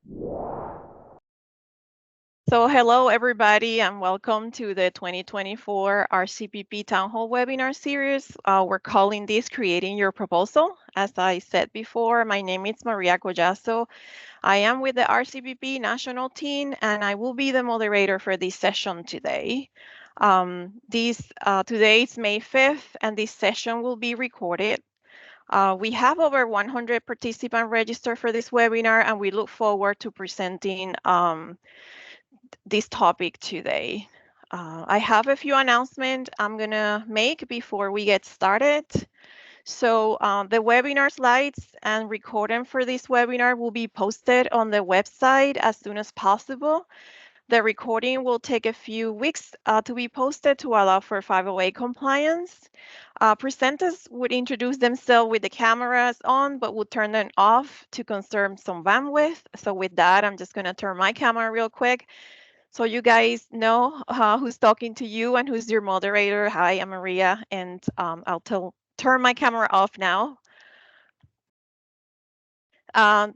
So hello everybody and welcome to the 2024 RCPP Town Hall webinar series. We're calling this Creating Your Proposal. As I said before, my name is Maria Collazo. I am with the RCPP national team and I will be the moderator for this session today. Today is May 5th and this session will be recorded. We have over 100 participants registered for this webinar and we look forward to presenting this topic today. I have a few announcements I'm gonna make before we get started. So the webinar slides and recording for this webinar will be posted on the website as soon as possible. The recording will take a few weeks to be posted to allow for 508 compliance. Presenters would introduce themselves with the cameras on, but would turn them off to conserve some bandwidth. So with that, I'm just gonna turn my camera real quick. So you guys know who's talking to you and who's your moderator. Hi, I'm Maria, and I'll turn my camera off now.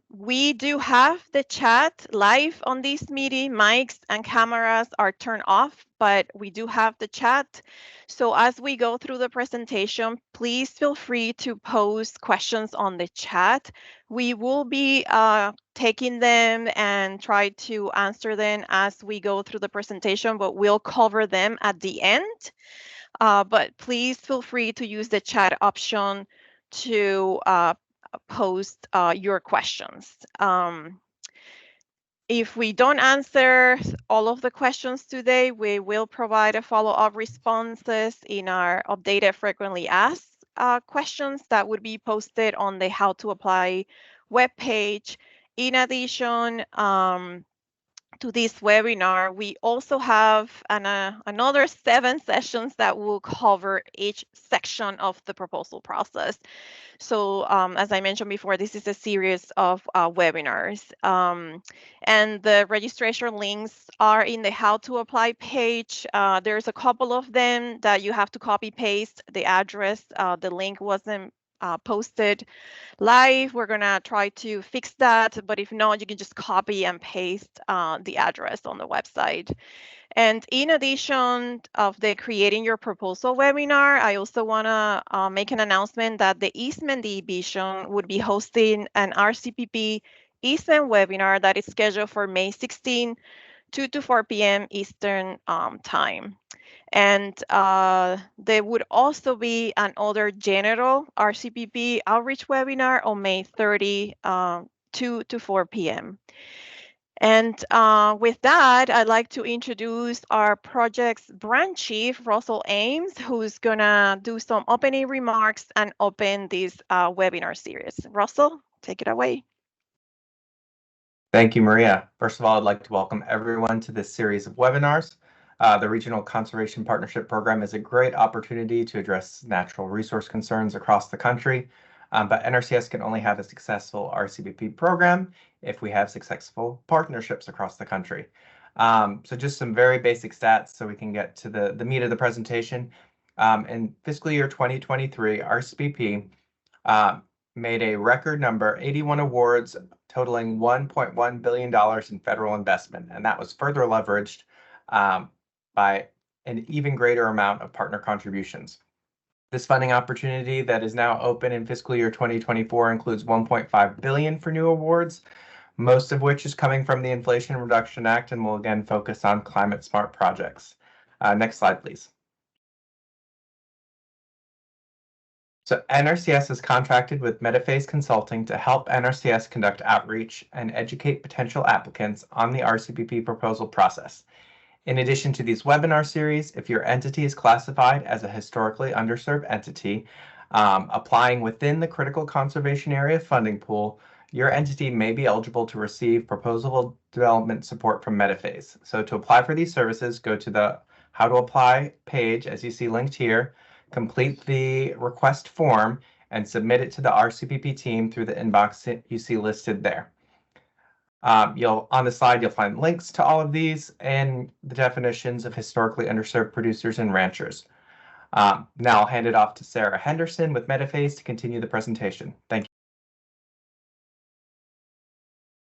We do have the chat live on this meeting. Mics and cameras are turned off, but we do have the chat. So as we go through the presentation, please feel free to post questions on the chat. We will be taking them and try to answer them as we go through the presentation, but we'll cover them at the end. But please feel free to use the chat option to post your questions. If we don't answer all of the questions today, we will provide a follow-up responses in our updated frequently asked questions that would be posted on the How to Apply webpage. In addition, to this webinar, we also have another 7 sessions that will cover each section of the proposal process. So as I mentioned before, this is a series of webinars. And the registration links are in the How to Apply page. There's a couple of them that you have to copy paste the address. The link wasn't posted live. We're gonna try to fix that, but if not, you can just copy and paste the address on the website. And in addition of the Creating Your Proposal webinar, I also wanna make an announcement that the Eastman Division would be hosting an RCPP Eastman webinar that is scheduled for May 16, 2 to 4 p.m. Eastern time. And there would also be another general RCPP outreach webinar on May 30, 2 to 4 p.m. And with that, I'd like to introduce our project's branch chief, Russell Ames, who's gonna do some opening remarks and open this webinar series. Russell, take it away. Thank you, Maria. First of all, I'd like to welcome everyone to this series of webinars. The Regional Conservation Partnership Program is a great opportunity to address natural resource concerns across the country, but NRCS can only have a successful RCPP program if we have successful partnerships across the country. So just some very basic stats so we can get to the meat of the presentation. In fiscal year 2023, RCPP made a record number, 81 awards, totaling $1.1 billion in federal investment, and that was further leveraged by an even greater amount of partner contributions. This funding opportunity that is now open in fiscal year 2024 includes $1.5 billion for new awards, most of which is coming from the Inflation Reduction Act and will again focus on climate smart projects. Next slide, please. So NRCS is contracted with Metaphase Consulting to help NRCS conduct outreach and educate potential applicants on the RCPP proposal process. In addition to these webinar series, if your entity is classified as a historically underserved entity, applying within the critical conservation area funding pool, your entity may be eligible to receive proposal development support from Metaphase. So to apply for these services, go to the How to Apply page, as you see linked here, complete the request form, and submit it to the RCPP team through the inbox you see listed there. On the slide, you'll find links to all of these and the definitions of historically underserved producers and ranchers. Now I'll hand it off to Sarah Henderson with Metaphase to continue the presentation. Thank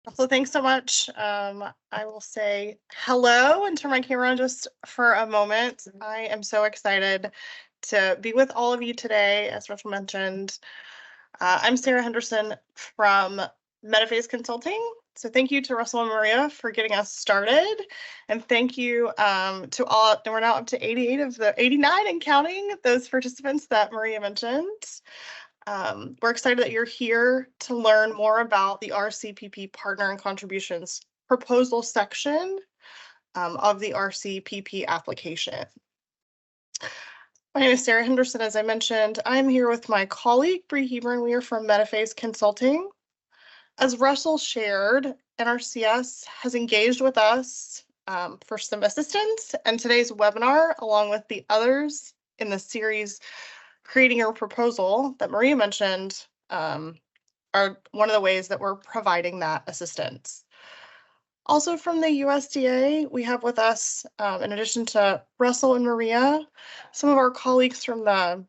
you. So thanks so much. I will say hello and turn my camera on just for a moment. I am so excited to be with all of you today. As Russell mentioned, I'm Sarah Henderson from Metaphase Consulting. So thank you to Russell and Maria for getting us started. And thank you to all, and we're now up to 88 of the 89 and counting, those participants that Maria mentioned. We're excited that you're here to learn more about the RCPP Partner and Contributions proposal section of the RCPP application. My name is Sarah Henderson, as I mentioned. I'm here with my colleague, Bree Heber, and we are from Metaphase Consulting. As Russell shared, NRCS has engaged with us for some assistance, and today's webinar, along with the others in the series Creating Your Proposal that Maria mentioned, are one of the ways that we're providing that assistance. Also from the USDA, we have with us, in addition to Russell and Maria, some of our colleagues from the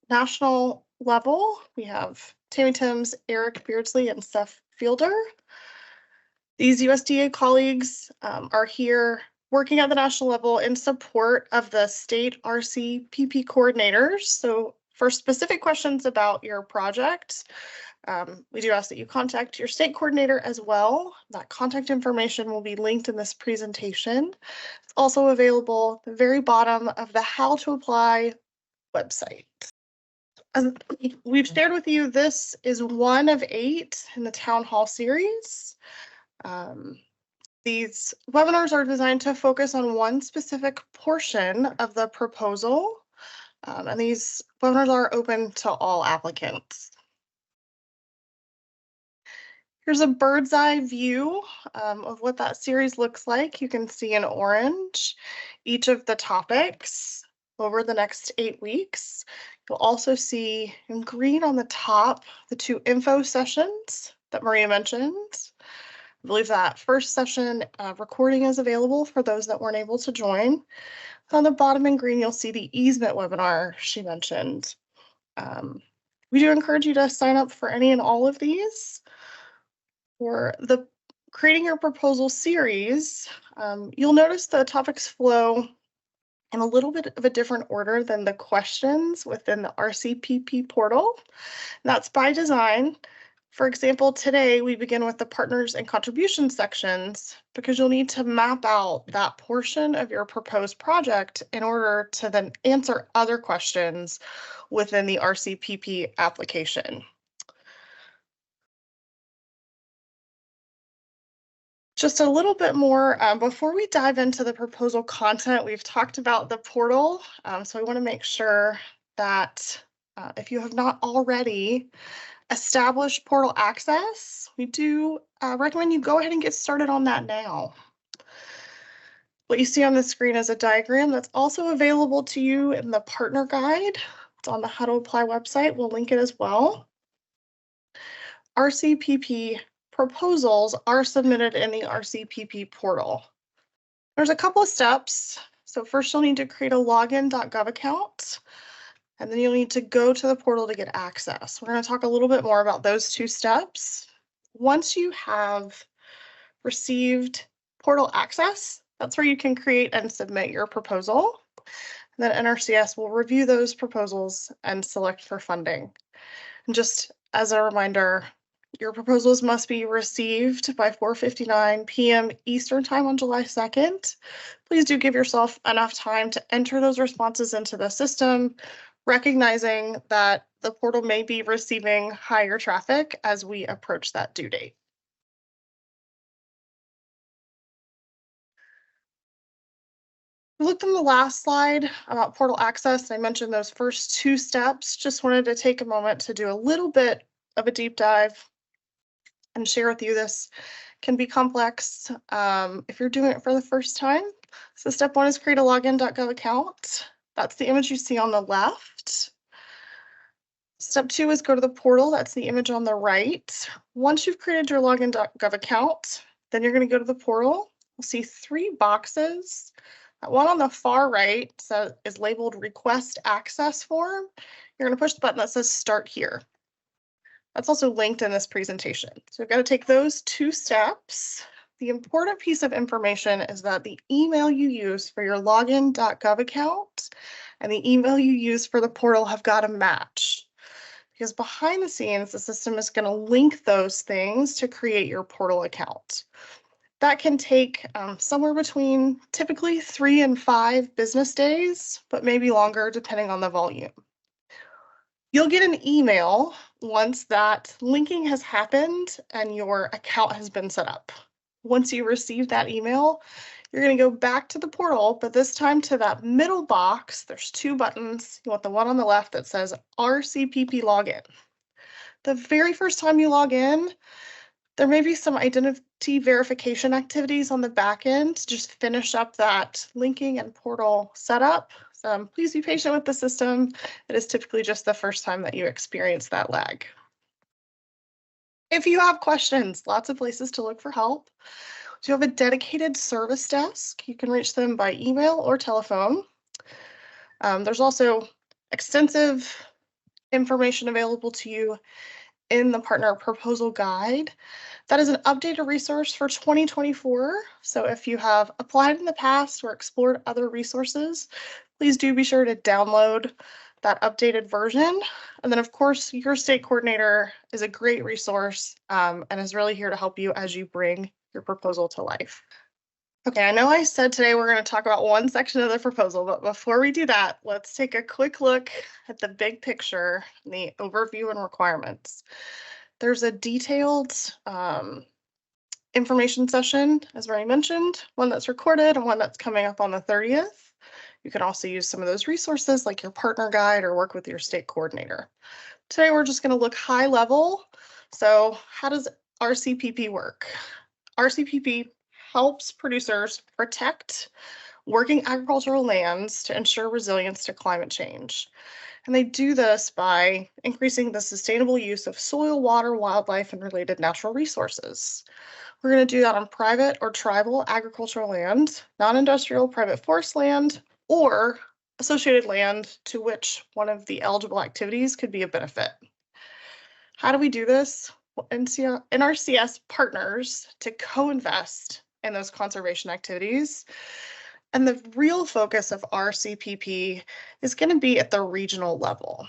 national level. We have Tammy Timms, Eric Beardsley, and Steph Fielder. These USDA colleagues are here working at the national level in support of the state RCPP coordinators. So for specific questions about your project, we do ask that you contact your state coordinator as well. That contact information will be linked in this presentation. It's also available at the very bottom of the How to Apply website. As we've shared with you, this is one of 8 in the Town Hall series. These webinars are designed to focus on one specific portion of the proposal, and these webinars are open to all applicants. Here's a bird's eye view of what that series looks like. You can see in orange each of the topics over the next 8 weeks. You'll also see in green on the top the 2 info sessions that Maria mentioned. I believe that first session recording is available for those that weren't able to join. On the bottom in green, you'll see the easement webinar she mentioned. We do encourage you to sign up for any and all of these. For the Creating Your Proposal series, you'll notice the topics flow in a little bit of a different order than the questions within the RCPP portal. That's by design. For example, today we begin with the partners and contributions sections because you'll need to map out that portion of your proposed project in order to then answer other questions within the RCPP application. Just a little bit more before we dive into the proposal content. We've talked about the portal, so I want to make sure that if you have not already established portal access, we do recommend you go ahead and get started on that now. What you see on the screen is a diagram that's also available to you in the partner guide. It's on the How to Apply website. We'll link it as well. RCPP proposals are submitted in the RCPP portal. There's a couple of steps. So first you'll need to create a login.gov account, and then you'll need to go to the portal to get access. We're going to talk a little bit more about those 2 steps. Once you have received portal access, that's where you can create and submit your proposal. And then NRCS will review those proposals and select for funding. And just as a reminder, your proposals must be received by 4:59 p.m. Eastern Time on July 2nd. Please do give yourself enough time to enter those responses into the system, recognizing that the portal may be receiving higher traffic as we approach that due date. We looked on the last slide about portal access. I mentioned those first 2 steps. Just wanted to take a moment to do a little bit of a deep dive and share with you. This can be complex if you're doing it for the first time. So step 1 is create a login.gov account. That's the image you see on the left. Step 2 is go to the portal. That's the image on the right. Once you've created your login.gov account, then you're going to go to the portal. You'll see 3 boxes. That one on the far right is labeled Request Access Form. You're going to push the button that says Start Here. That's also linked in this presentation. So we've got to take those 2 steps. The important piece of information is that the email you use for your login.gov account and the email you use for the portal have got to match. Because behind the scenes, the system is going to link those things to create your portal account. That can take somewhere between typically 3 and 5 business days, but maybe longer depending on the volume. You'll get an email once that linking has happened and your account has been set up. Once you receive that email, you're going to go back to the portal, but this time to that middle box, there's 2 buttons. You want the one on the left that says RCPP login. The very first time you log in, there may be some identity verification activities on the back end to just finish up that linking and portal setup. Please be patient with the system. It is typically just the first time that you experience that lag. If you have questions, lots of places to look for help. Do you have a dedicated service desk? You can reach them by email or telephone. There's also extensive information available to you in the partner proposal guide. That is an updated resource for 2024. So if you have applied in the past or explored other resources, please do be sure to download that updated version. And then of course, your state coordinator is a great resource and is really here to help you as you bring your proposal to life. Okay, I know I said today we're going to talk about one section of the proposal, but before we do that, let's take a quick look at the big picture, the overview and requirements. There's a detailed information session, as already mentioned, one that's recorded and one that's coming up on the 30th. You can also use some of those resources like your partner guide or work with your state coordinator. Today, we're just going to look high level. So how does RCPP work? RCPP helps producers protect working agricultural lands to ensure resilience to climate change. And they do this by increasing the sustainable use of soil, water, wildlife, and related natural resources. We're going to do that on private or tribal agricultural land, non-industrial private forest land, or associated land to which one of the eligible activities could be a benefit. How do we do this? Well, NRCS partners to co-invest in those conservation activities. And the real focus of RCPP is going to be at the regional level.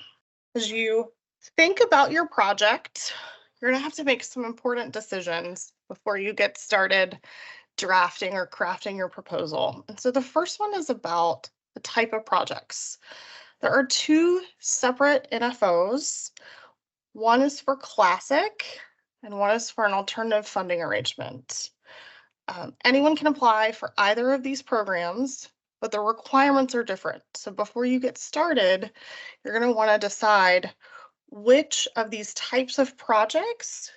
As you think about your project, you're going to have to make some important decisions before you get started drafting or crafting your proposal. And so the first one is about the type of projects. There are 2 separate NFOs. One is for classic and one is for an alternative funding arrangement. Anyone can apply for either of these programs, but the requirements are different. So before you get started, you're going to want to decide which of these types of projects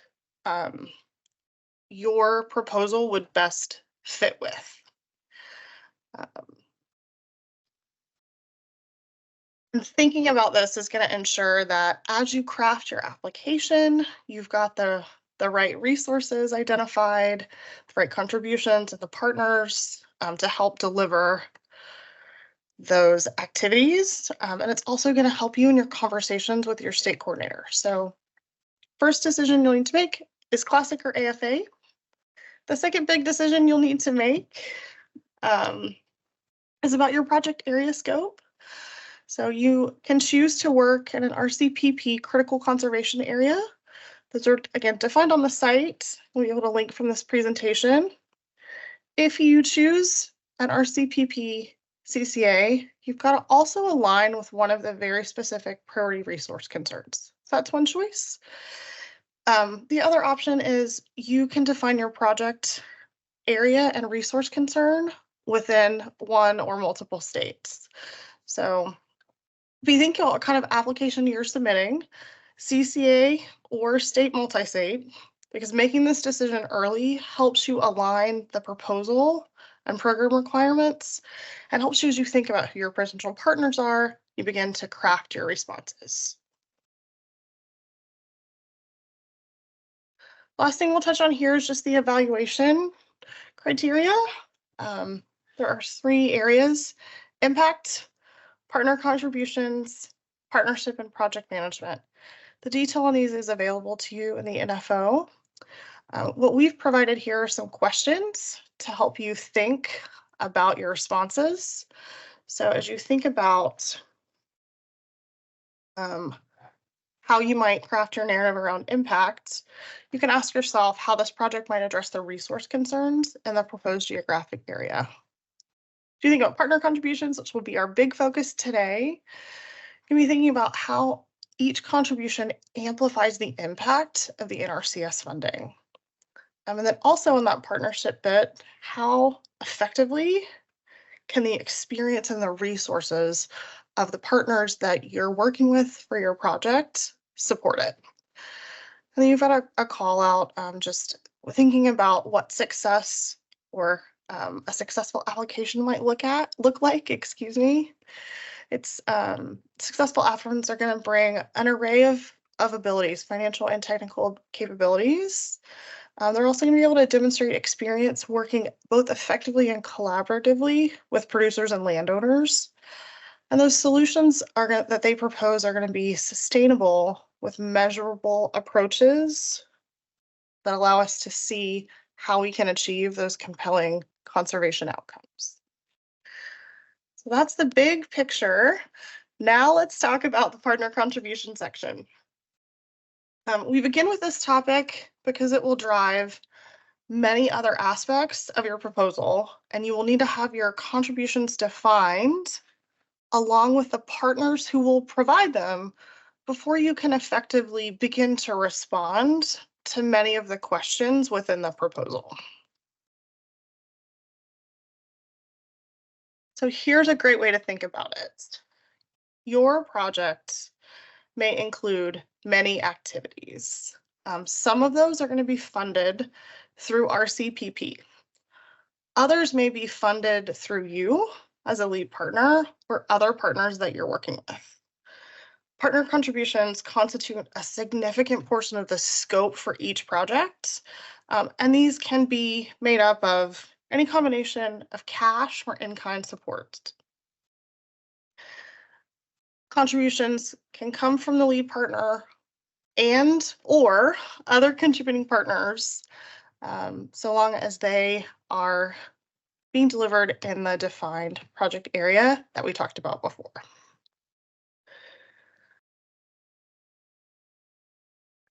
your proposal would best fit with. And thinking about this is going to ensure that as you craft your application, you've got the right resources identified, the right contributions and the partners to help deliver those activities. And it's also going to help you in your conversations with your state coordinator. So first decision you'll need to make is classic or AFA. The second big decision you'll need to make is about your project area scope. So you can choose to work in an RCPP critical conservation area. Those are, again, defined on the site. We'll be able to link from this presentation. If you choose an RCPP CCA, you've got to also align with one of the very specific priority resource concerns. So that's one choice. The other option is you can define your project area and resource concern within one or multiple states. So if you think what kind of application you're submitting, CCA or state multi-state, because making this decision early helps you align the proposal and program requirements and helps you as you think about who your potential partners are, you begin to craft your responses. Last thing we'll touch on here is just the evaluation criteria. There are 3 areas: impact, partner contributions, partnership, and project management. The detail on these is available to you in the NFO. What we've provided here are some questions to help you think about your responses. So as you think about how you might craft your narrative around impact, you can ask yourself how this project might address the resource concerns in the proposed geographic area. If you think about partner contributions, which will be our big focus today, you can be thinking about how each contribution amplifies the impact of the NRCS funding. And then also in that partnership bit, how effectively can the experience and the resources of the partners that you're working with for your project support it? And then you've got a call out, just thinking about what success or a successful application might look like, excuse me. It's successful applicants are going to bring an array of abilities, financial and technical capabilities. They're also going to be able to demonstrate experience working both effectively and collaboratively with producers and landowners. And those solutions that they propose are going to be sustainable with measurable approaches that allow us to see how we can achieve those compelling conservation outcomes. So that's the big picture. Now let's talk about the partner contribution section. We begin with this topic because it will drive many other aspects of your proposal, and you will need to have your contributions defined along with the partners who will provide them before you can effectively begin to respond to many of the questions within the proposal. So here's a great way to think about it. Your project may include many activities. Some of those are going to be funded through RCPP. Others may be funded through you as a lead partner or other partners that you're working with. Partner contributions constitute a significant portion of the scope for each project, and these can be made up of any combination of cash or in-kind support. Contributions can come from the lead partner and or other contributing partners, so long as they are being delivered in the defined project area that we talked about before.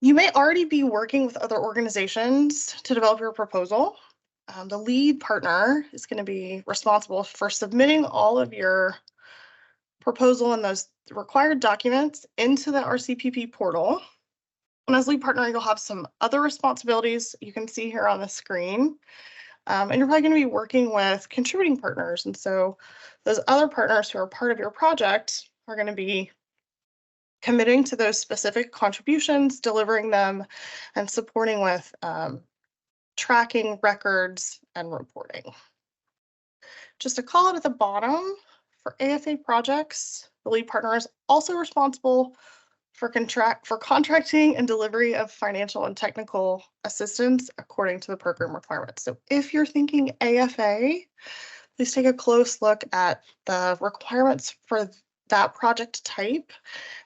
You may already be working with other organizations to develop your proposal. The lead partner is going to be responsible for submitting all of your proposal and those required documents into the RCPP portal. And as lead partner, you'll have some other responsibilities you can see here on the screen. And you're probably going to be working with contributing partners. And so those other partners who are part of your project are going to be committing to those specific contributions, delivering them, and supporting with tracking, records, and reporting. Just a call out at the bottom, for AFA projects, the lead partner is also responsible for contracting and delivery of financial and technical assistance according to the program requirements. So if you're thinking AFA, please take a close look at the requirements for that project type,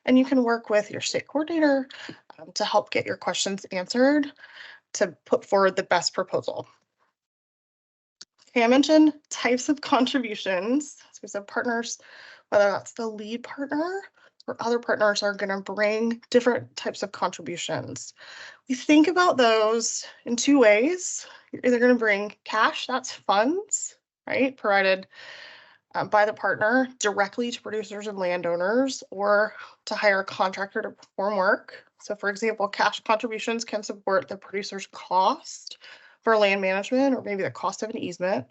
and you can work with your state coordinator to help get your questions answered to put forward the best proposal. Okay, I mentioned types of contributions. So we said partners, whether that's the lead partner or other partners, are going to bring different types of contributions. We think about those in two ways. You're either going to bring cash, that's funds, right, provided by the partner directly to producers and landowners, or to hire a contractor to perform work. So for example, cash contributions can support the producer's cost for land management, or maybe the cost of an easement.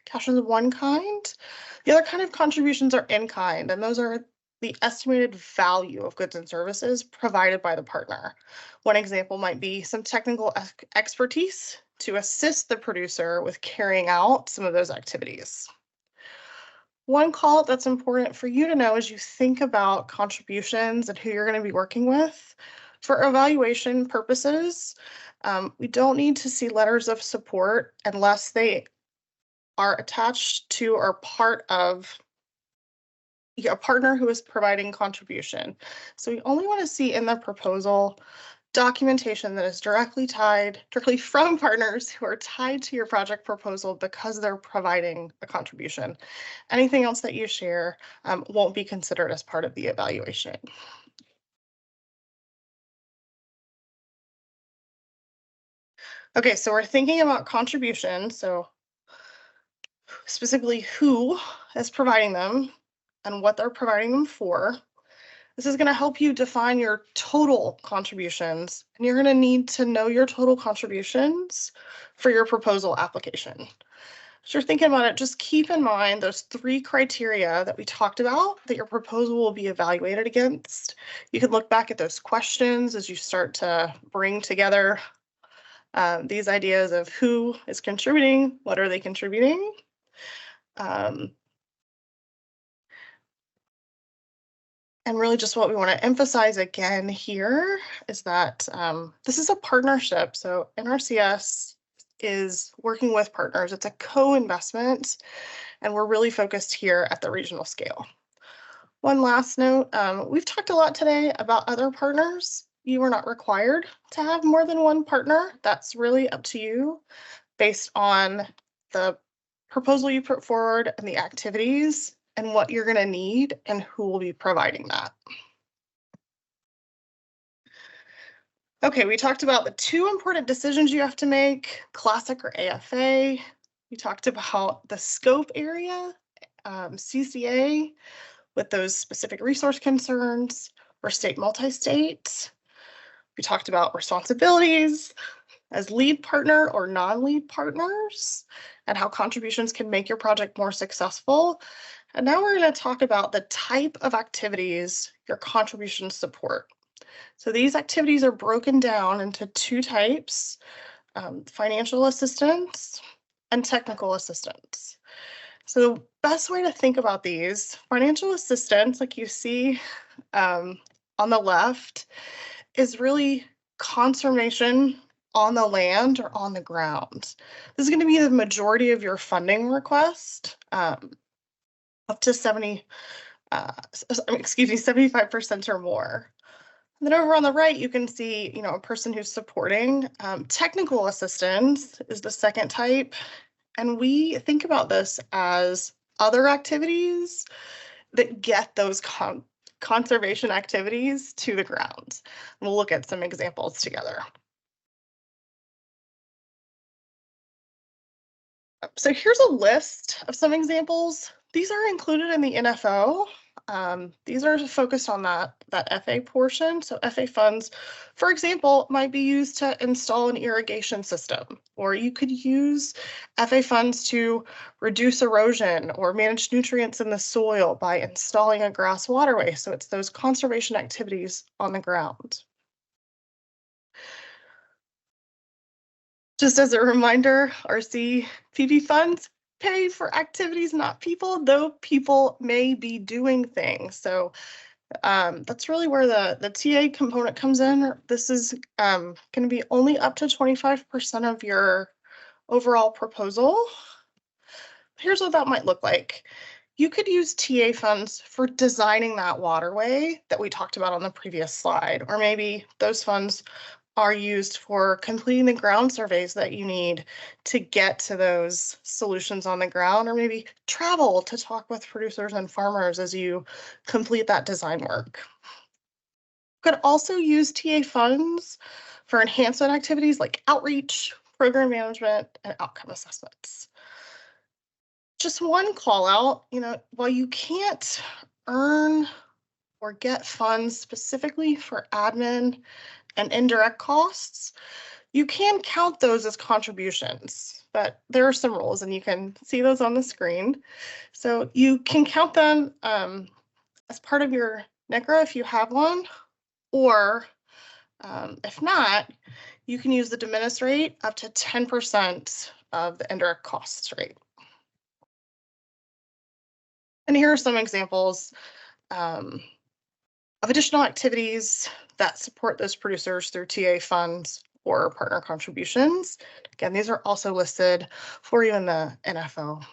Cash is one kind. The other kind of contributions are in kind, and those are the estimated value of goods and services provided by the partner. One example might be some technical expertise to assist the producer with carrying out some of those activities. One call that's important for you to know as you think about contributions and who you're going to be working with. For evaluation purposes, we don't need to see letters of support unless they are attached to or part of a partner who is providing contribution. So we only want to see in the proposal documentation that is directly from partners who are tied to your project proposal because they're providing a contribution. Anything else that you share won't be considered as part of the evaluation. Okay, so we're thinking about contribution. So specifically who is providing them and what they're providing them for. This is going to help you define your total contributions, and you're going to need to know your total contributions for your proposal application. As you're thinking about it, just keep in mind those 3 criteria that we talked about that your proposal will be evaluated against. You can look back at those questions as you start to bring together these ideas of who is contributing, what are they contributing. And really just what we want to emphasize again here is that this is a partnership. So NRCS is working with partners. It's a co-investment, and we're really focused here at the regional scale. One last note, we've talked a lot today about other partners. You are not required to have more than one partner. That's really up to you based on the proposal you put forward and the activities and what you're going to need and who will be providing that. Okay, we talked about the 2 important decisions you have to make, classic or AFA. We talked about the scope area, CCA, with those specific resource concerns for state multi-state. We talked about responsibilities as lead partner or non-lead partners and how contributions can make your project more successful. And now we're going to talk about the type of activities your contributions support. So these activities are broken down into 2 types, financial assistance and technical assistance. So the best way to think about these, financial assistance, like you see on the left, is really conservation on the land or on the ground. This is going to be the majority of your funding request, up to 75% or more. And then over on the right, you can see, a person who's supporting. Technical assistance is the second type. And we think about this as other activities that get those conservation activities to the ground. And we'll look at some examples together. So here's a list of some examples. These are included in the NFO. These are focused on that FA portion. So FA funds, for example, might be used to install an irrigation system, or you could use FA funds to reduce erosion or manage nutrients in the soil by installing a grass waterway. So it's those conservation activities on the ground. Just as a reminder, RCPP funds pay for activities, not people, though people may be doing things. So that's really where the TA component comes in. This is going to be only up to 25% of your overall proposal. Here's what that might look like. You could use TA funds for designing that waterway that we talked about on the previous slide, or maybe those funds are used for completing the ground surveys that you need to get to those solutions on the ground, or maybe travel to talk with producers and farmers as you complete that design work. You could also use TA funds for enhancement activities like outreach, program management, and outcome assessments. Just one call out, while you can't earn or get funds specifically for admin and indirect costs, you can count those as contributions, but there are some rules and you can see those on the screen. So you can count them as part of your NCRA if you have one, or if not, you can use the de minimis rate up to 10% of the indirect costs rate. And here are some examples of additional activities that support those producers through TA funds or partner contributions. Again, these are also listed for you in the NFO.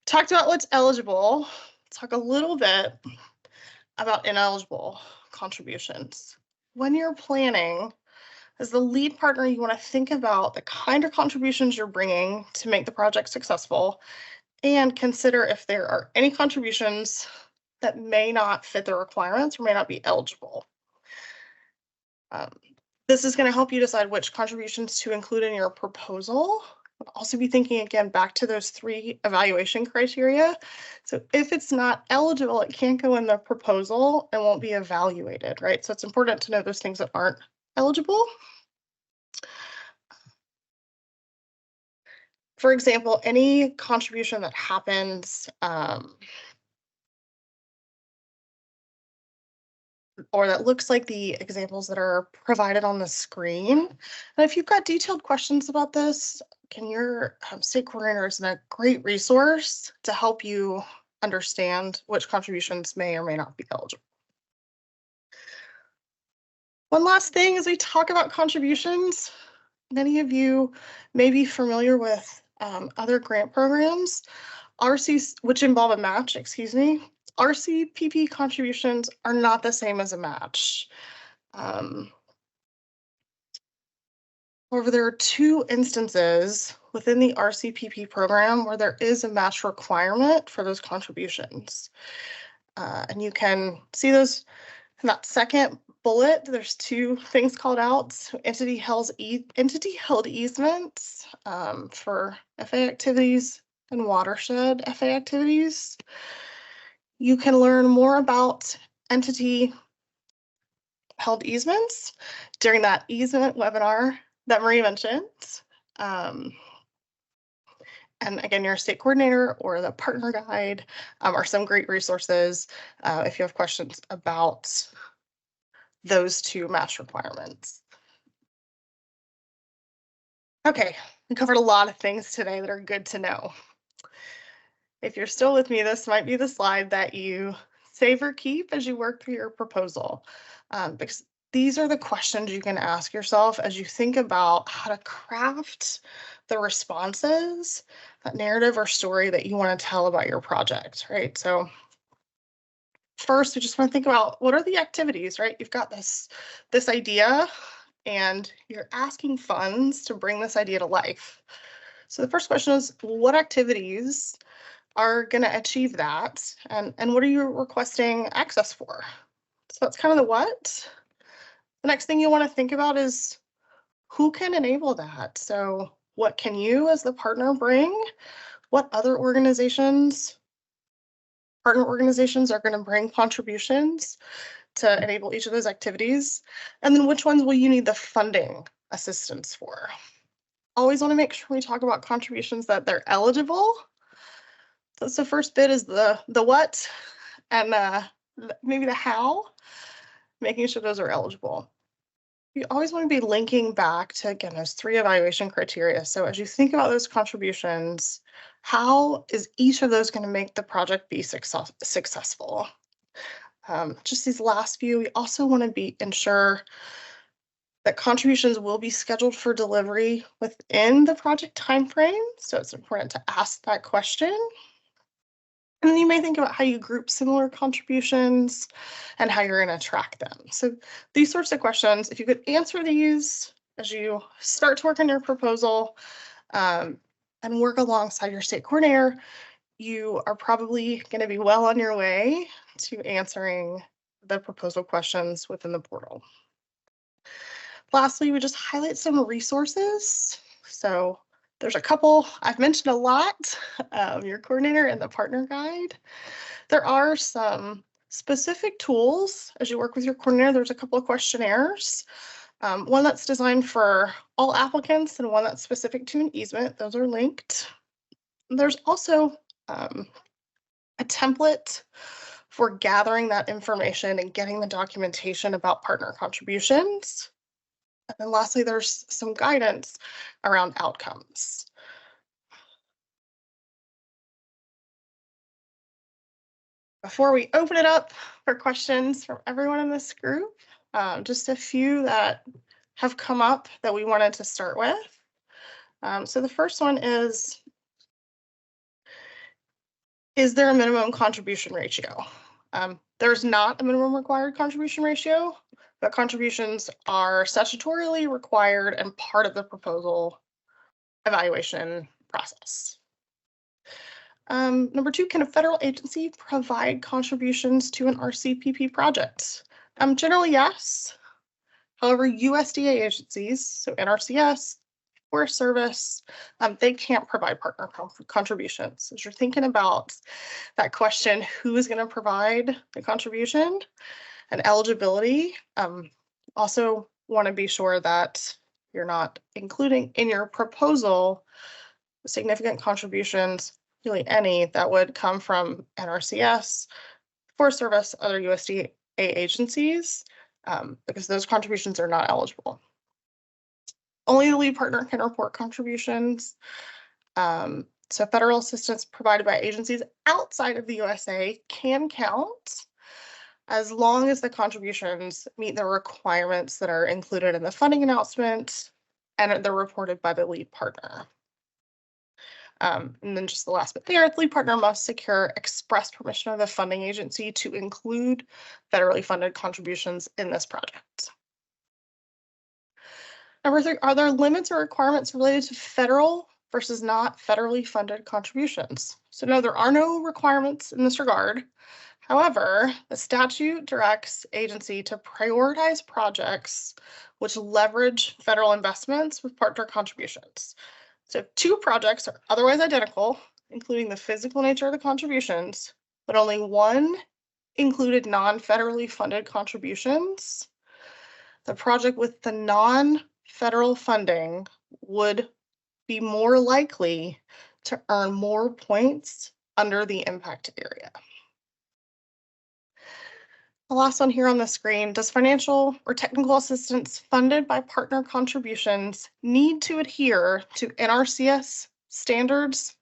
Talked about what's eligible. Let's talk a little bit about ineligible contributions. When you're planning, as the lead partner, you want to think about the kind of contributions you're bringing to make the project successful and consider if there are any contributions that may not fit the requirements or may not be eligible. This is going to help you decide which contributions to include in your proposal. We'll also be thinking again back to those 3 evaluation criteria. So if it's not eligible, it can't go in the proposal and won't be evaluated, right? So it's important to know those things that aren't eligible. For example, any contribution that happens or that looks like the examples that are provided on the screen. And if you've got detailed questions about this, your state coordinator is a great resource to help you understand which contributions may or may not be eligible. One last thing as we talk about contributions, many of you may be familiar with other grant programs, which involve a match, excuse me. RCPP contributions are not the same as a match. However, there are 2 instances within the RCPP program where there is a match requirement for those contributions. And you can see those in that second bullet. There's 2 things called out. So entity held easements for FA activities and watershed FA activities. You can learn more about entity held easements during that easement webinar that Marie mentioned. And again, your state coordinator or the partner guide are some great resources if you have questions about those 2 match requirements. Okay, we covered a lot of things today that are good to know. If you're still with me, this might be the slide that you save or keep as you work through your proposal, because these are the questions you can ask yourself as you think about how to craft the responses, that narrative or story that you want to tell about your project, right? So first, we just want to think about what are the activities, right? You've got this idea and you're asking funds to bring this idea to life. So the first question is, what activities are going to achieve that? And what are you requesting access for? So that's kind of the what. The next thing you want to think about is who can enable that? So what can you as the partner bring? What other organizations, partner organizations are going to bring contributions to enable each of those activities? And then which ones will you need the funding assistance for? Always want to make sure we talk about contributions that they're eligible. So the first bit is the what and maybe the how, making sure those are eligible. You always want to be linking back to, again, those 3 evaluation criteria. So as you think about those contributions, how is each of those going to make the project be successful? Just these last few, we also want to ensure that contributions will be scheduled for delivery within the project timeframe. So it's important to ask that question. And then you may think about how you group similar contributions and how you're going to track them. So these sorts of questions, if you could answer these as you start to work on your proposal and work alongside your state coordinator, you are probably going to be well on your way to answering the proposal questions within the portal. Lastly, we just highlight some resources. So there's a couple I've mentioned a lot, your coordinator and the partner guide. There are some specific tools as you work with your coordinator. There's a couple of questionnaires, one that's designed for all applicants and one that's specific to an easement. Those are linked. There's also a template for gathering that information and getting the documentation about partner contributions. And then lastly, there's some guidance around outcomes. Before we open it up for questions from everyone in this group, just a few that have come up that we wanted to start with. So the first one is, Is there a minimum contribution ratio? There's not a minimum required contribution ratio, but contributions are statutorily required and part of the proposal evaluation process. Number 2, can a federal agency provide contributions to an RCPP project? Generally, yes. However, USDA agencies, so NRCS, Forest Service, they can't provide partner contributions. As you're thinking about that question, who is going to provide the contribution and eligibility, also want to be sure that you're not including in your proposal significant contributions, really any, that would come from NRCS, Forest Service, other USDA agencies, because those contributions are not eligible. Only the lead partner can report contributions. So federal assistance provided by agencies outside of the USA can count as long as the contributions meet the requirements that are included in the funding announcement and they're reported by the lead partner. And then just the last bit there, the lead partner must secure express permission of the funding agency to include federally funded contributions in this project. Number 3, are there limits or requirements related to federal versus not federally funded contributions? So no, there are no requirements in this regard. However, the statute directs agency to prioritize projects which leverage federal investments with partner contributions. So if 2 projects are otherwise identical, including the physical nature of the contributions, but only one included non-federally funded contributions, the project with the non-federal funding would be more likely to earn more points under the impact area. The last one here on the screen, does financial or technical assistance funded by partner contributions need to adhere to NRCS standards,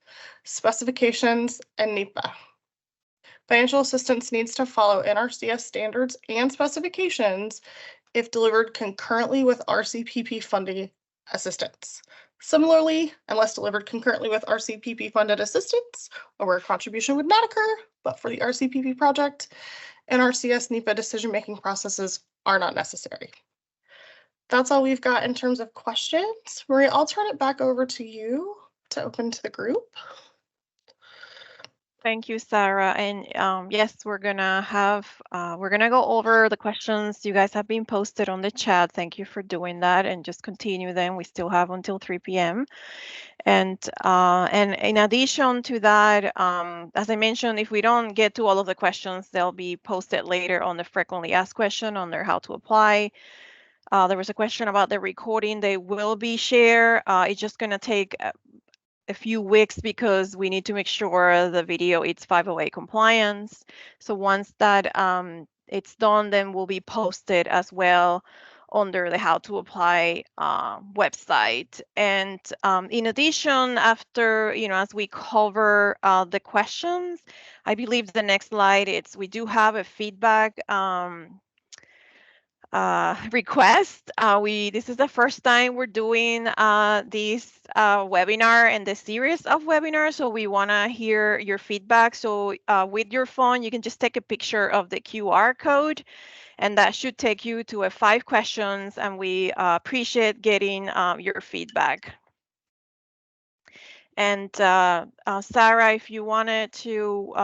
specifications, and NEPA? Financial assistance needs to follow NRCS standards and specifications if delivered concurrently with RCPP funding assistance. Similarly, unless delivered concurrently with RCPP funded assistance, or where a contribution would not occur, but for the RCPP project, NRCS NEPA decision-making processes are not necessary. That's all we've got in terms of questions. Maria, I'll turn it back over to you to open to the group. Thank you, Sarah. And yes, we're gonna go over the questions you guys have been posted on the chat. Thank you for doing that, and just continue them. We still have until 3 p.m. And in addition to that, as I mentioned, if we don't get to all of the questions, they'll be posted later on the frequently asked question under how to apply. There was a question about the recording. They will be shared. It's just going to take a few weeks because we need to make sure the video is 508 compliance. So once that it's done, then will be posted as well under the how to apply website. And in addition, after, as we cover the questions, I believe the next slide, we do have a feedback request. This is the first time we're doing this webinar and the series of webinars, so we want to hear your feedback. So with your phone, you can just take a picture of the QR code, and that should take you to 5 questions, and we appreciate getting your feedback. And Sarah, if you wanted to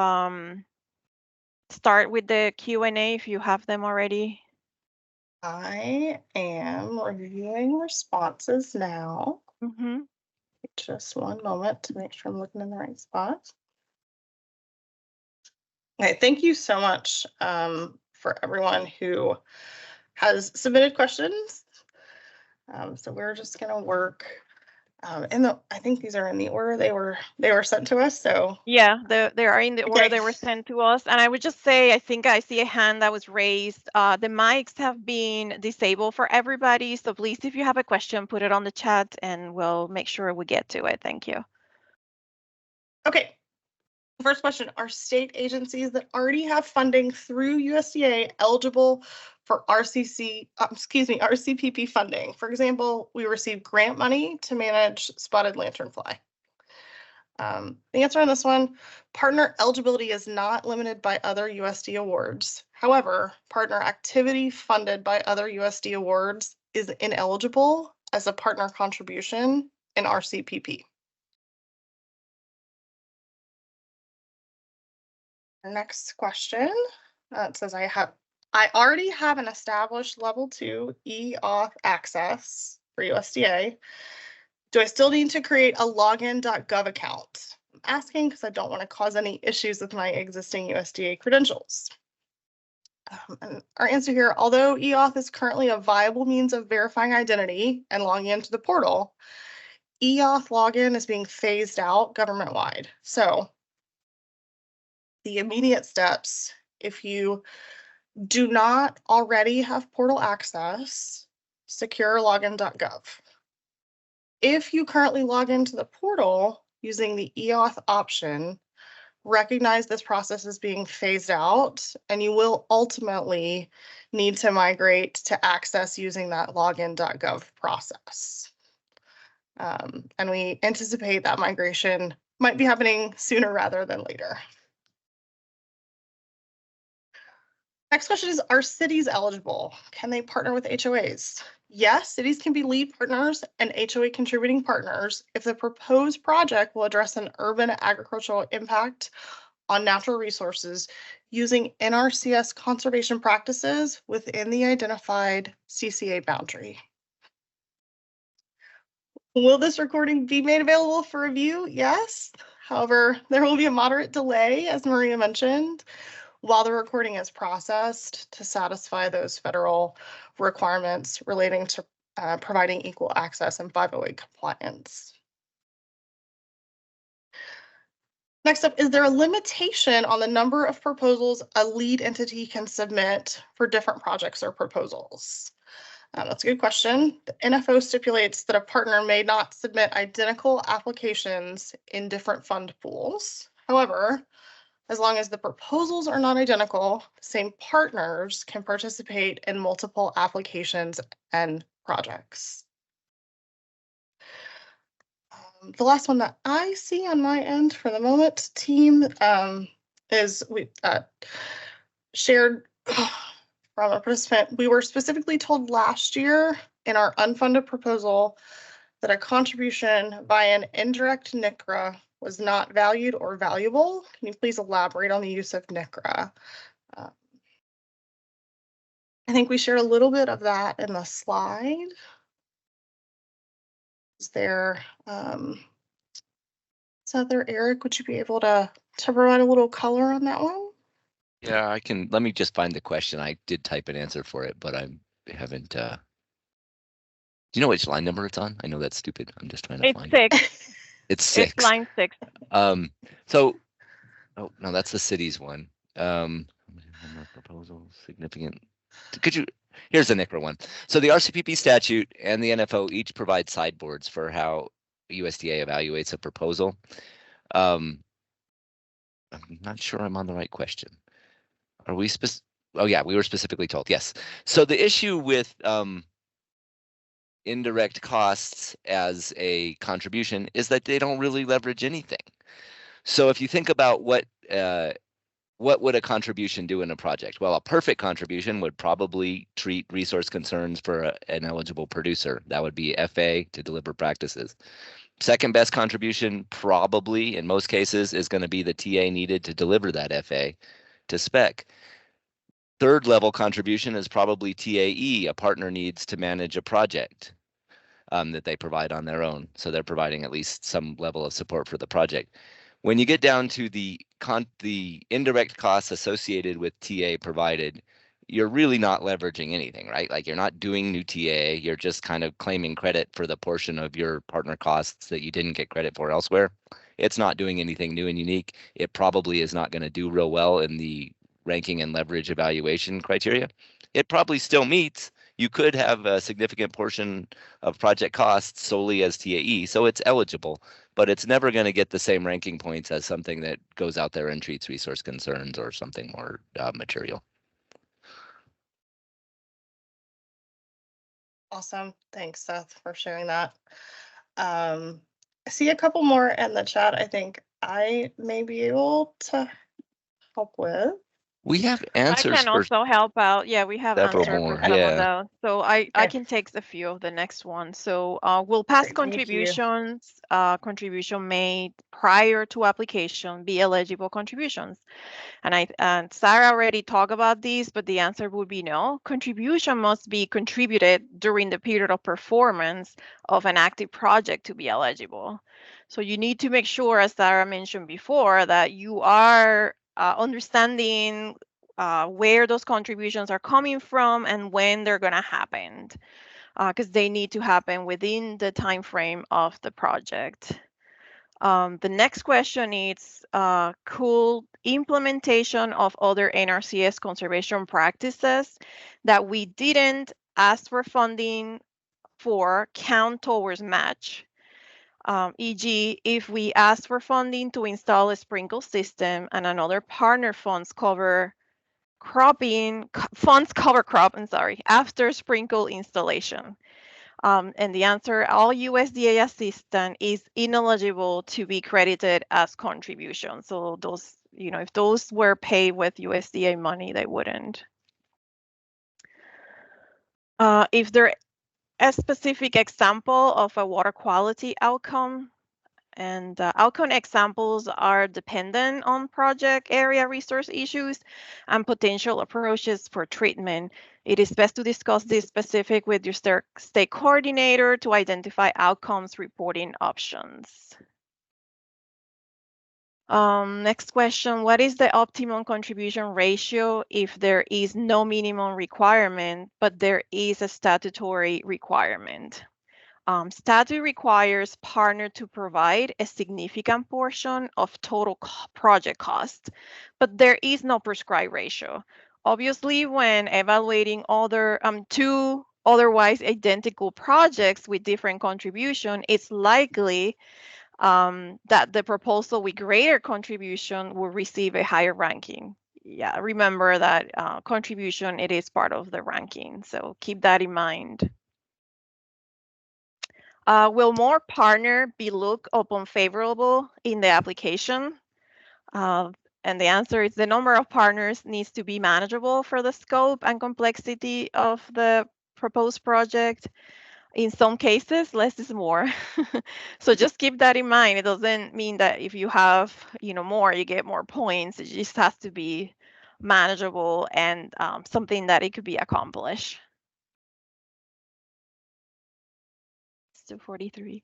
start with the Q&A, if you have them already. I am reviewing responses now. Mm-hmm. Just one moment to make sure I'm looking in the right spot. Okay, thank you so much for everyone who has submitted questions. So we're just going to work I think these are in the order they were sent to us. So yeah, they are in the order they were sent to us. And I would just say, I think I see a hand that was raised. The mics have been disabled for everybody. So please, if you have a question, put it on the chat and we'll make sure we get to it. Thank you. Okay. First question, are state agencies that already have funding through USDA eligible for RCPP funding? For example, we received grant money to manage spotted lanternfly. The answer on this one, partner eligibility is not limited by other USD awards. However, partner activity funded by other USD awards is ineligible as a partner contribution in RCPP. Our next question, it says I already have an established level 2 eAuth access for USDA. Do I still need to create a login.gov account? I'm asking because I don't want to cause any issues with my existing USDA credentials. And our answer here, although eAuth is currently a viable means of verifying identity and logging into the portal, eAuth login is being phased out government-wide. So the immediate steps, if you do not already have portal access, secure login.gov. If you currently log into the portal using the eAuth option, recognize this process is being phased out, and you will ultimately need to migrate to access using that login.gov process. And we anticipate that migration might be happening sooner rather than later. Next question is, are cities eligible? Can they partner with HOAs? Yes, cities can be lead partners and HOA contributing partners if the proposed project will address an urban agricultural impact on natural resources using NRCS conservation practices within the identified CCA boundary. Will this recording be made available for review? Yes. However, there will be a moderate delay, as Maria mentioned, while the recording is processed to satisfy those federal requirements relating to providing equal access and 508 compliance. Next up, is there a limitation on the number of proposals a lead entity can submit for different projects or proposals? That's a good question. The NFO stipulates that a partner may not submit identical applications in different fund pools. However, as long as the proposals are not identical, the same partners can participate in multiple applications and projects. The last one that I see on my end for the moment, team, is we shared from a participant. We were specifically told last year in our unfunded proposal that a contribution by an indirect NCRA was not valued or valuable. Can you please elaborate on the use of NCRA? I think we shared a little bit of that in the slide. Is there, Eric, would you be able to provide a little color on that one? Yeah, I can. Let me just find the question. I did type an answer for it, but I haven't. Do you know which line number it's on? I know that's stupid. I'm just trying to find it. It's 6. It's 6. It's line 6. So, oh no, that's the city's one. Proposal significant. Could you? Here's the NCRA one. So the RCPP statute and the NFO each provide sideboards for how USDA evaluates a proposal. I'm not sure I'm on the right question. Are we oh yeah, we were specifically told, yes. So the issue with indirect costs as a contribution is that they don't really leverage anything. So if you think about what would a contribution do in a project? Well, a perfect contribution would probably treat resource concerns for an eligible producer. That would be FA to deliver practices. Second best contribution probably in most cases is going to be the TA needed to deliver that FA to spec. Third level contribution is probably TAE, a partner needs to manage a project that they provide on their own. So they're providing at least some level of support for the project. When you get down to the indirect costs associated with TA provided, you're really not leveraging anything, right? Like you're not doing new TA, you're just kind of claiming credit for the portion of your partner costs that you didn't get credit for elsewhere. It's not doing anything new and unique. It probably is not going to do real well in the ranking and leverage evaluation criteria. It probably still meets. You could have a significant portion of project costs solely as TAE, so it's eligible, but it's never going to get the same ranking points as something that goes out there and treats resource concerns or something more material. Awesome. Thanks, Seth, for sharing that. see a couple more in the chat I think I may be able to help with. We have I answers can for also help out. Yeah, we have several answered more. for some of Yeah. those. So I Okay. can take a few of the next one. So will past Great, thank you. contributions, contribution made prior to application be eligible contributions? And Sarah already talked about these, but the answer would be no. Contribution must be contributed during the period of performance of an active project to be eligible. So you need to make sure, as Sarah mentioned before, that you are understanding where those contributions are coming from and when they're going to happen, because they need to happen within the time frame of the project. The next question is, could implementation of other NRCS conservation practices that we didn't ask for funding for count towards match? E.g., if we ask for funding to install a sprinkle system and another partner funds cover crop, after sprinkle installation. And the answer, all USDA assistance is ineligible to be credited as contribution. So those, if those were paid with USDA money, they wouldn't. If there a specific example of a water quality outcome, and outcome examples are dependent on project area resource issues and potential approaches for treatment. It is best to discuss this specific with your state coordinator to identify outcomes reporting options. Next question, what is the optimum contribution ratio if there is no minimum requirement, but there is a statutory requirement? Statute requires partner to provide a significant portion of total project cost, but there is no prescribed ratio. Obviously, when evaluating two otherwise identical projects with different contribution, it's likely that the proposal with greater contribution will receive a higher ranking. Yeah, remember that contribution, it is part of the ranking, so keep that in mind. Will more partner be looked upon favorable in the application? And the answer is the number of partners needs to be manageable for the scope and complexity of the proposed project. In some cases, less is more. So just keep that in mind. It doesn't mean that if you have, more, you get more points. It just has to be manageable and something that it could be accomplished. 243.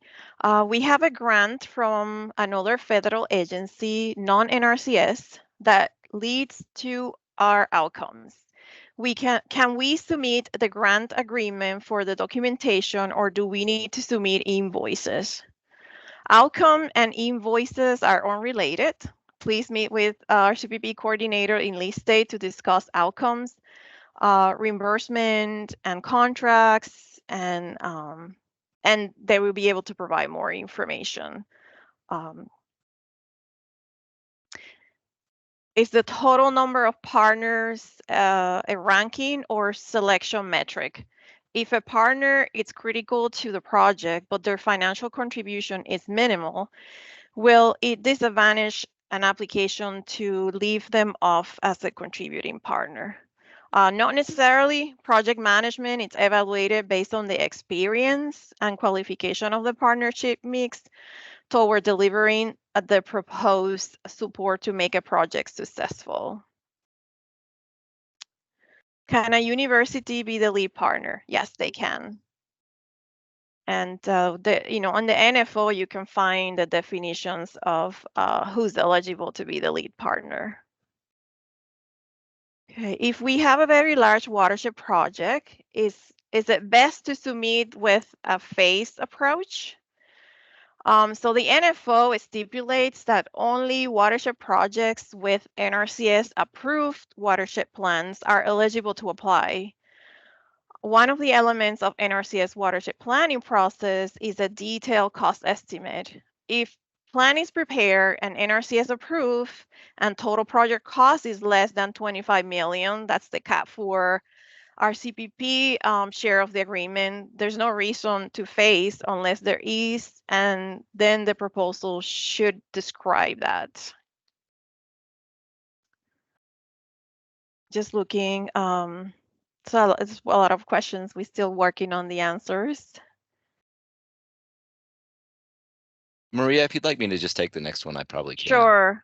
We have a grant from another federal agency, non-NRCS, that leads to our outcomes. Can we submit the grant agreement for the documentation, or do we need to submit invoices? Outcome and invoices are unrelated. Please meet with RCPP coordinator in Lee State to discuss outcomes, reimbursement, and contracts, and they will be able to provide more information. Is the total number of partners a ranking or selection metric? If a partner is critical to the project, but their financial contribution is minimal, will it disadvantage an application to leave them off as a contributing partner? Not necessarily. Project management, it's evaluated based on the experience and qualification of the partnership mix toward delivering the proposed support to make a project successful. Can a university be the lead partner? Yes, they can. And on the NFO, you can find the definitions of who's eligible to be the lead partner. Okay, if we have a very large watershed project, is it best to submit with a phased approach? So the NFO stipulates that only watershed projects with NRCS approved watershed plans are eligible to apply. One of the elements of NRCS watershed planning process is a detailed cost estimate. If plan is prepared and NRCS approved and total project cost is less than 25 million, that's the cap for RCPP share of the agreement, there's no reason to phase unless there is, and then the proposal should describe that. Just looking, so it's a lot of questions. We're still working on the answers. Maria, if you'd like me to just take the next one, I probably can. Sure.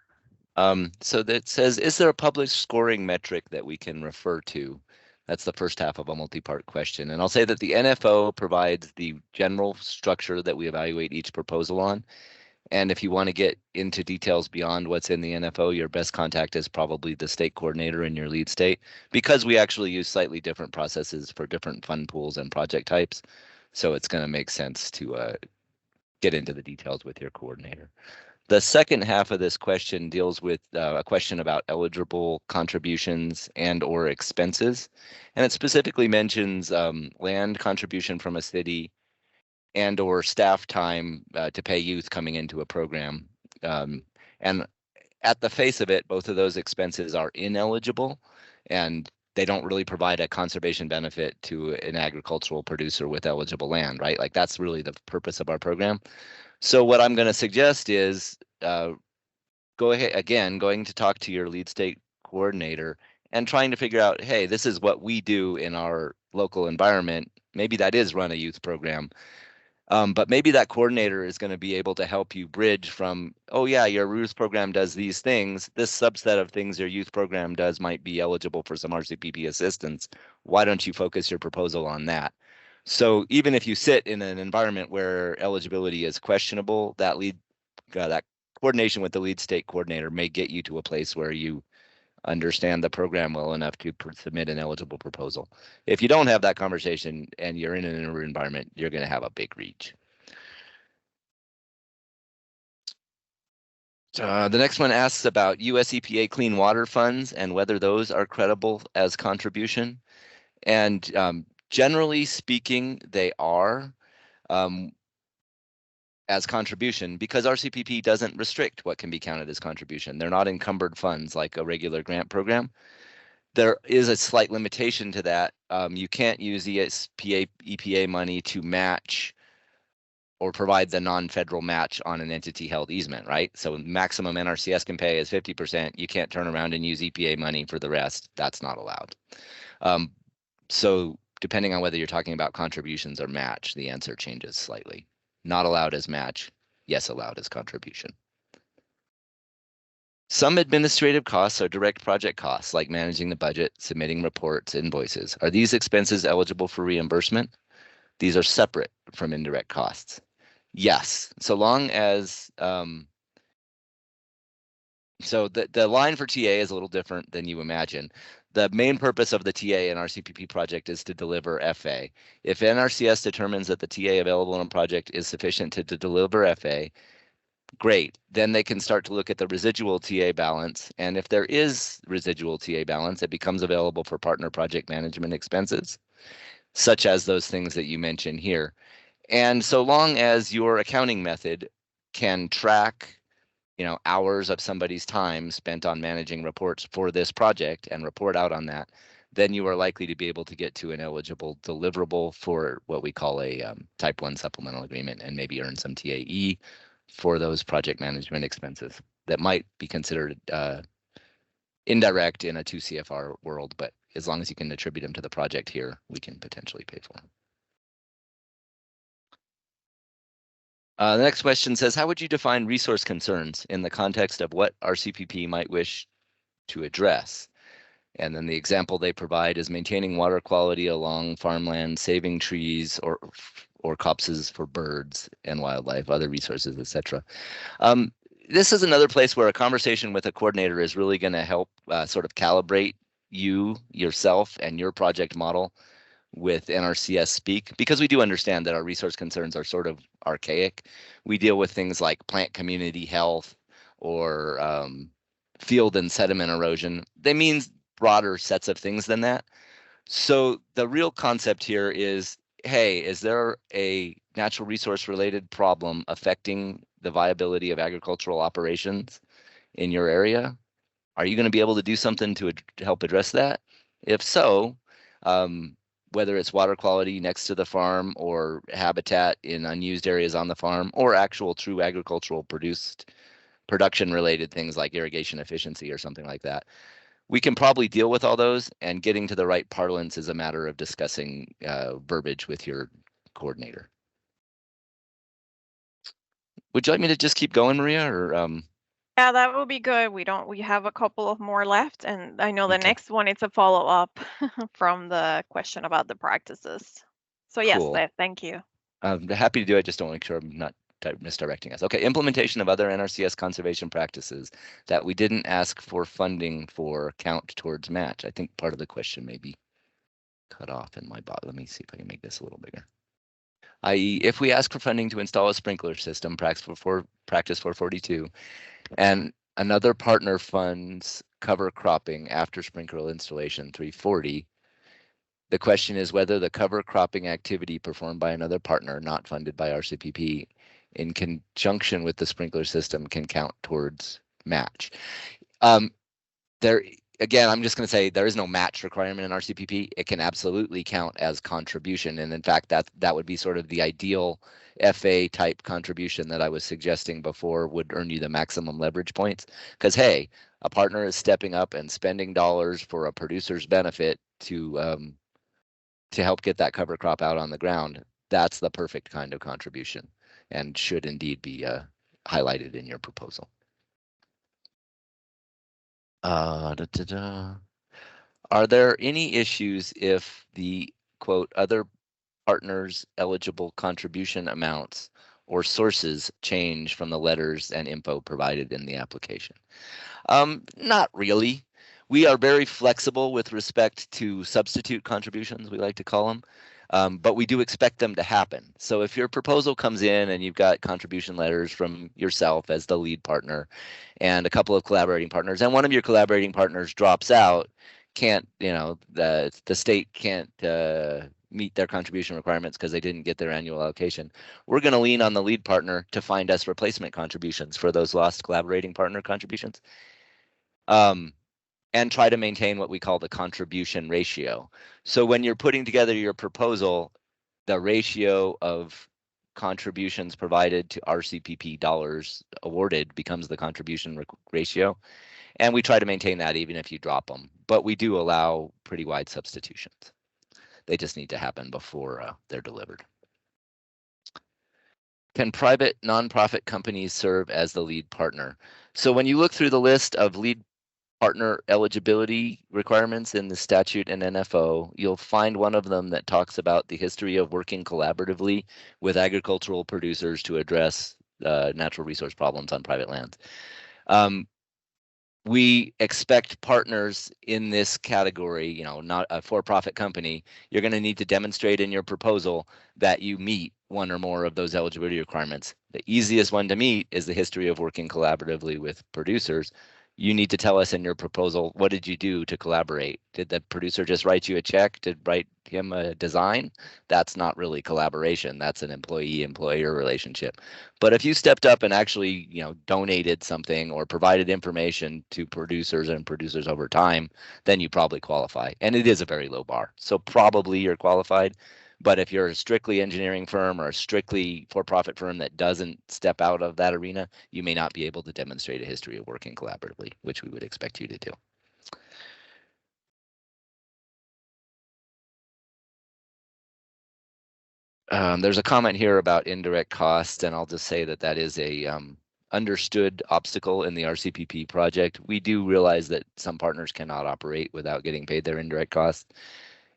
So that says, is there a published scoring metric that we can refer to? That's the first half of a multi-part question. And I'll say that the NFO provides the general structure that we evaluate each proposal on. And if you want to get into details beyond what's in the NFO, your best contact is probably the state coordinator in your lead state, because we actually use slightly different processes for different fund pools and project types. So it's going to make sense to get into the details with your coordinator. The second half of this question deals with a question about eligible contributions and or expenses. And it specifically mentions land contribution from a city and or staff time to pay youth coming into a program. And at the face of it, both of those expenses are ineligible, and they don't really provide a conservation benefit to an agricultural producer with eligible land, right? Like that's really the purpose of our program. So what I'm going to suggest is go ahead, again, going to talk to your lead state coordinator and trying to figure out, hey, this is what we do in our local environment. Maybe that is run a youth program. But maybe that coordinator is going to be able to help you bridge from, oh yeah, your youth program does these things. This subset of things your youth program does might be eligible for some RCPP assistance. Why don't you focus your proposal on that? So even if you sit in an environment where eligibility is questionable, that coordination with the lead state coordinator may get you to a place where you understand the program well enough to submit an eligible proposal. If you don't have that conversation and you're in an environment, you're going to have a big reach. The next one asks about US EPA clean water funds and whether those are credible as contribution. And generally speaking, they are as contribution because RCPP doesn't restrict what can be counted as contribution. They're not encumbered funds like a regular grant program. There is a slight limitation to that. You can't use EPA money to match or provide the non-federal match on an entity-held easement, right? So maximum NRCS can pay is 50%. You can't turn around and use EPA money for the rest. That's not allowed. So depending on whether you're talking about contributions or match, the answer changes slightly. Not allowed as match, yes allowed as contribution. Some administrative costs are direct project costs, like managing the budget, submitting reports, invoices. Are these expenses eligible for reimbursement? These are separate from indirect costs. Yes, so long as, so the line for TA is a little different than you imagine. The main purpose of the TA in our CPP project is to deliver FA. If NRCS determines that the TA available in a project is sufficient to deliver FA, great. Then they can start to look at the residual TA balance. And if there is residual TA balance, it becomes available for partner project management expenses, such as those things that you mentioned here. And so long as your accounting method can track, hours of somebody's time spent on managing reports for this project and report out on that, then you are likely to be able to get to an eligible deliverable for what we call a type 1 supplemental agreement and maybe earn some TAE for those project management expenses that might be considered indirect in a 2 CFR world, but as long as you can attribute them to the project here, we can potentially pay for them. The next question says, how would you define resource concerns in the context of what RCPP might wish to address? And then the example they provide is maintaining water quality along farmland, saving trees or copses for birds and wildlife, other resources, etc. This is another place where a conversation with a coordinator is really going to help sort of calibrate yourself and your project model with NRCS speak, because we do understand that our resource concerns are sort of archaic. We deal with things like plant community health or field and sediment erosion. They mean broader sets of things than that. So the real concept here is, hey, is there a natural resource related problem affecting the viability of agricultural operations in your area? Are you going to be able to do something to help address that? If so, whether it's water quality next to the farm or habitat in unused areas on the farm or actual true agricultural production related things like irrigation efficiency or something like that. We can probably deal with all those, and getting to the right parlance is a matter of discussing verbiage with your coordinator. Would you like me to just keep going, Maria, or Yeah, that would be good. We have a couple of more left, and I know the Okay. next one is a follow-up from the question about the practices. So yes, Cool. thank you. I'm happy to do it. Just don't make sure I'm not misdirecting us. Okay, implementation of other NRCS conservation practices that we didn't ask for funding for count towards match. I think part of the question may be cut off in my bot. Let me see if I can make this a little bigger. I.e., if we ask for funding to install a sprinkler system, practice 442, and another partner funds cover cropping after sprinkler installation 340, the question is whether the cover cropping activity performed by another partner not funded by RCPP in conjunction with the sprinkler system can count towards match. There again, I'm just going to say there is no match requirement in RCPP. It can absolutely count as contribution, and in fact, that would be sort of the ideal FA type contribution that I was suggesting before would earn you the maximum leverage points. Because hey, a partner is stepping up and spending dollars for a producer's benefit to help get that cover crop out on the ground. That's the perfect kind of contribution and should indeed be highlighted in your proposal. Are there any issues if the quote other partners' eligible contribution amounts or sources change from the letters and info provided in the application? Not really. We are very flexible with respect to substitute contributions, we like to call them, but we do expect them to happen. So if your proposal comes in and you've got contribution letters from yourself as the lead partner and a couple of collaborating partners, and one of your collaborating partners drops out, the state can't meet their contribution requirements because they didn't get their annual allocation, we're going to lean on the lead partner to find us replacement contributions for those lost collaborating partner contributions. And try to maintain what we call the contribution ratio. So when you're putting together your proposal, the ratio of contributions provided to RCPP dollars awarded becomes the contribution ratio. And we try to maintain that even if you drop them. But we do allow pretty wide substitutions. They just need to happen before they're delivered. Can private nonprofit companies serve as the lead partner? So when you look through the list of lead partner eligibility requirements in the statute and NFO, you'll find one of them that talks about the history of working collaboratively with agricultural producers to address natural resource problems on private lands. We expect partners in this category, not a for-profit company. You're going to need to demonstrate in your proposal that you meet one or more of those eligibility requirements. The easiest one to meet is the history of working collaboratively with producers. You need to tell us in your proposal, what did you do to collaborate? Did the producer just write you a check to write him a design? That's not really collaboration. That's an employee-employer relationship. But if you stepped up and actually, donated something or provided information to producers and producers over time, then you probably qualify. And it is a very low bar. So probably you're qualified. But if you're a strictly engineering firm or a strictly for-profit firm that doesn't step out of that arena, you may not be able to demonstrate a history of working collaboratively, which we would expect you to do. There's a comment here about indirect costs, and I'll just say that is a understood obstacle in the RCPP project. We do realize that some partners cannot operate without getting paid their indirect costs.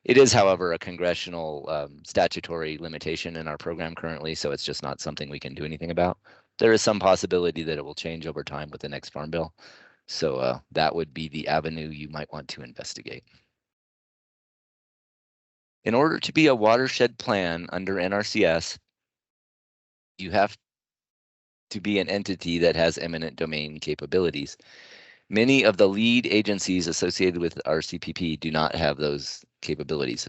It is, however, a congressional statutory limitation in our program currently, so it's just not something we can do anything about. There is some possibility that it will change over time with the next Farm Bill. So that would be the avenue you might want to investigate. In order to be a watershed plan under NRCS, you have to be an entity that has eminent domain capabilities. Many of the lead agencies associated with RCPP do not have those capabilities.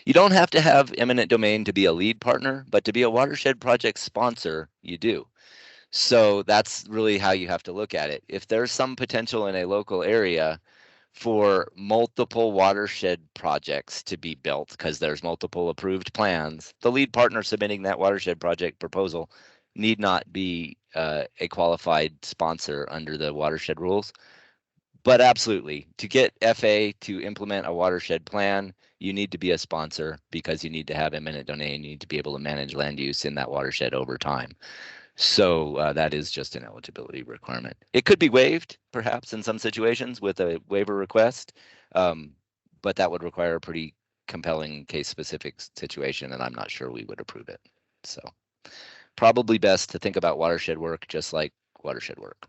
You don't have to have eminent domain to be a lead partner, but to be a watershed project sponsor, you do. So that's really how you have to look at it. If there's some potential in a local area for multiple watershed projects to be built because there's multiple approved plans. The lead partner submitting that watershed project proposal need not be a qualified sponsor under the watershed rules. But absolutely, to get FA to implement a watershed plan, you need to be a sponsor because you need to have eminent domain. You need to be able to manage land use in that watershed over time. So that is just an eligibility requirement. It could be waived, perhaps, in some situations with a waiver request, but that would require a pretty compelling case-specific situation, and I'm not sure we would approve it. So probably best to think about watershed work just like watershed work.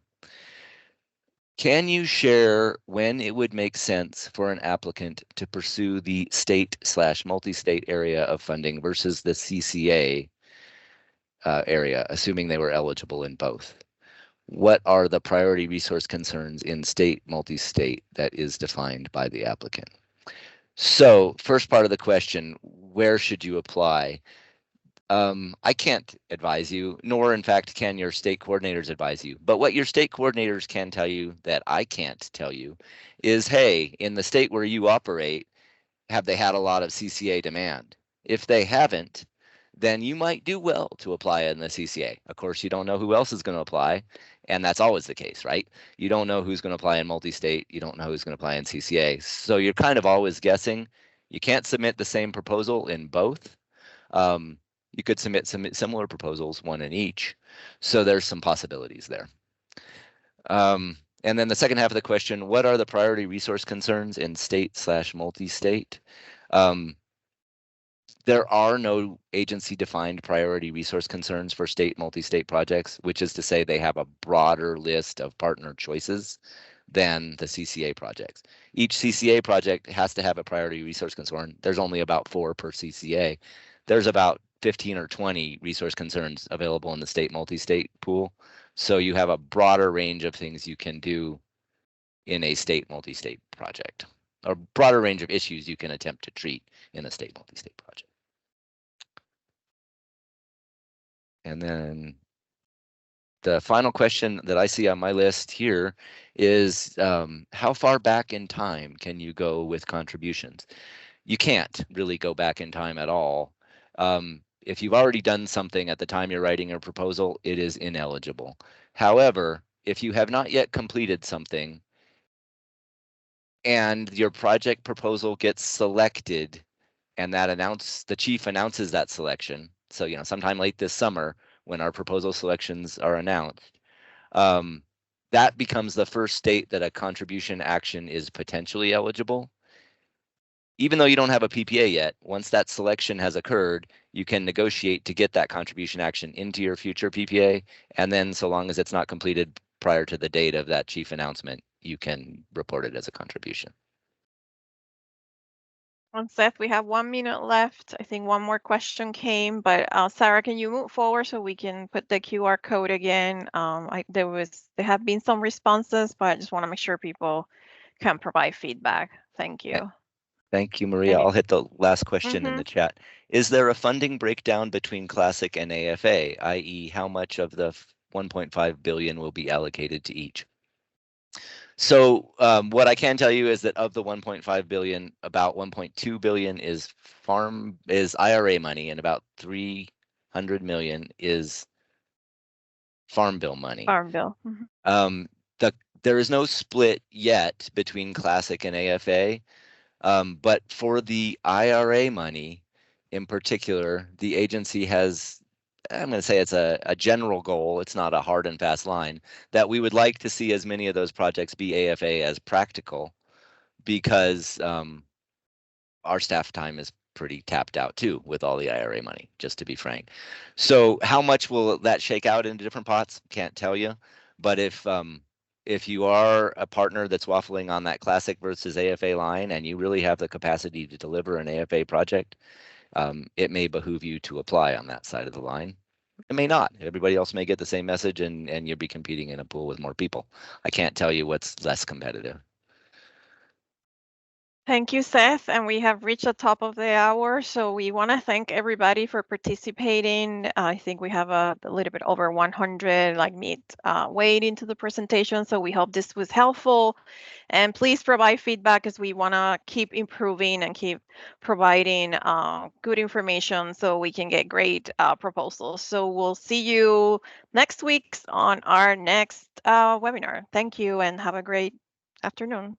Can you share when it would make sense for an applicant to pursue the state/multi-state area of funding versus the CCA area, assuming they were eligible in both? What are the priority resource concerns in state, multi-state that is defined by the applicant? So first part of the question, where should you apply? I can't advise you, nor in fact can your state coordinators advise you. But what your state coordinators can tell you that I can't tell you is, hey, in the state where you operate, have they had a lot of CCA demand? If they haven't, then you might do well to apply in the CCA. Of course, you don't know who else is going to apply, and that's always the case, right? You don't know who's going to apply in multi-state. You don't know who's going to apply in CCA. So you're kind of always guessing. You can't submit the same proposal in both. You could submit similar proposals, one in each. So there's some possibilities there. And then the second half of the question, what are the priority resource concerns in state/multi-state? There are no agency-defined priority resource concerns for state multi-state projects, which is to say they have a broader list of partner choices than the CCA projects. Each CCA project has to have a priority resource concern. There's only about 4 per CCA. There's about 15 or 20 resource concerns available in the state multi-state pool. So you have a broader range of things you can do in a state multi-state project, or broader range of issues you can attempt to treat in a state multi-state project. And then the final question that I see on my list here is how far back in time can you go with contributions? You can't really go back in time at all. If you've already done something at the time you're writing a proposal, it is ineligible. However, if you have not yet completed something and your project proposal gets selected and the chief announces that selection, so sometime late this summer when our proposal selections are announced, that becomes the first state that a contribution action is potentially eligible. Even though you don't have a PPA yet, once that selection has occurred, you can negotiate to get that contribution action into your future PPA. And then so long as it's not completed prior to the date of that chief announcement, you can report it as a contribution. And Seth, we have 1 minute left. I think one more question came, but Sarah, can you move forward so we can put the QR code again? There have been some responses, but I just want to make sure people can provide feedback. Thank you. Thank you, Maria. I'll hit the last question in the chat. Is there a funding breakdown between Classic and AFA, i.e. how much of the 1.5 billion will be allocated to each? So what I can tell you is that of the 1.5 billion, about 1.2 billion is IRA money, and about 300 million is Farm Bill money. Farm Bill. There is no split yet between Classic and AFA. But for the IRA money in particular, the agency has, I'm going to say it's a general goal, it's not a hard and fast line, that we would like to see as many of those projects be AFA as practical, because our staff time is pretty tapped out too with all the IRA money, just to be frank. So how much will that shake out into different pots? Can't tell you. But if you are a partner that's waffling on that Classic versus AFA line and you really have the capacity to deliver an AFA project, it may behoove you to apply on that side of the line. It may not. Everybody else may get the same message and you'll be competing in a pool with more people. I can't tell you what's less competitive. Thank you, Seth. And we have reached the top of the hour. So we want to thank everybody for participating. I think we have a little bit over 100 waiting to the presentation. So we hope this was helpful. And please provide feedback as we want to keep improving and keep providing good information so we can get great proposals. So we'll see you next week on our next webinar. Thank you and have a great afternoon.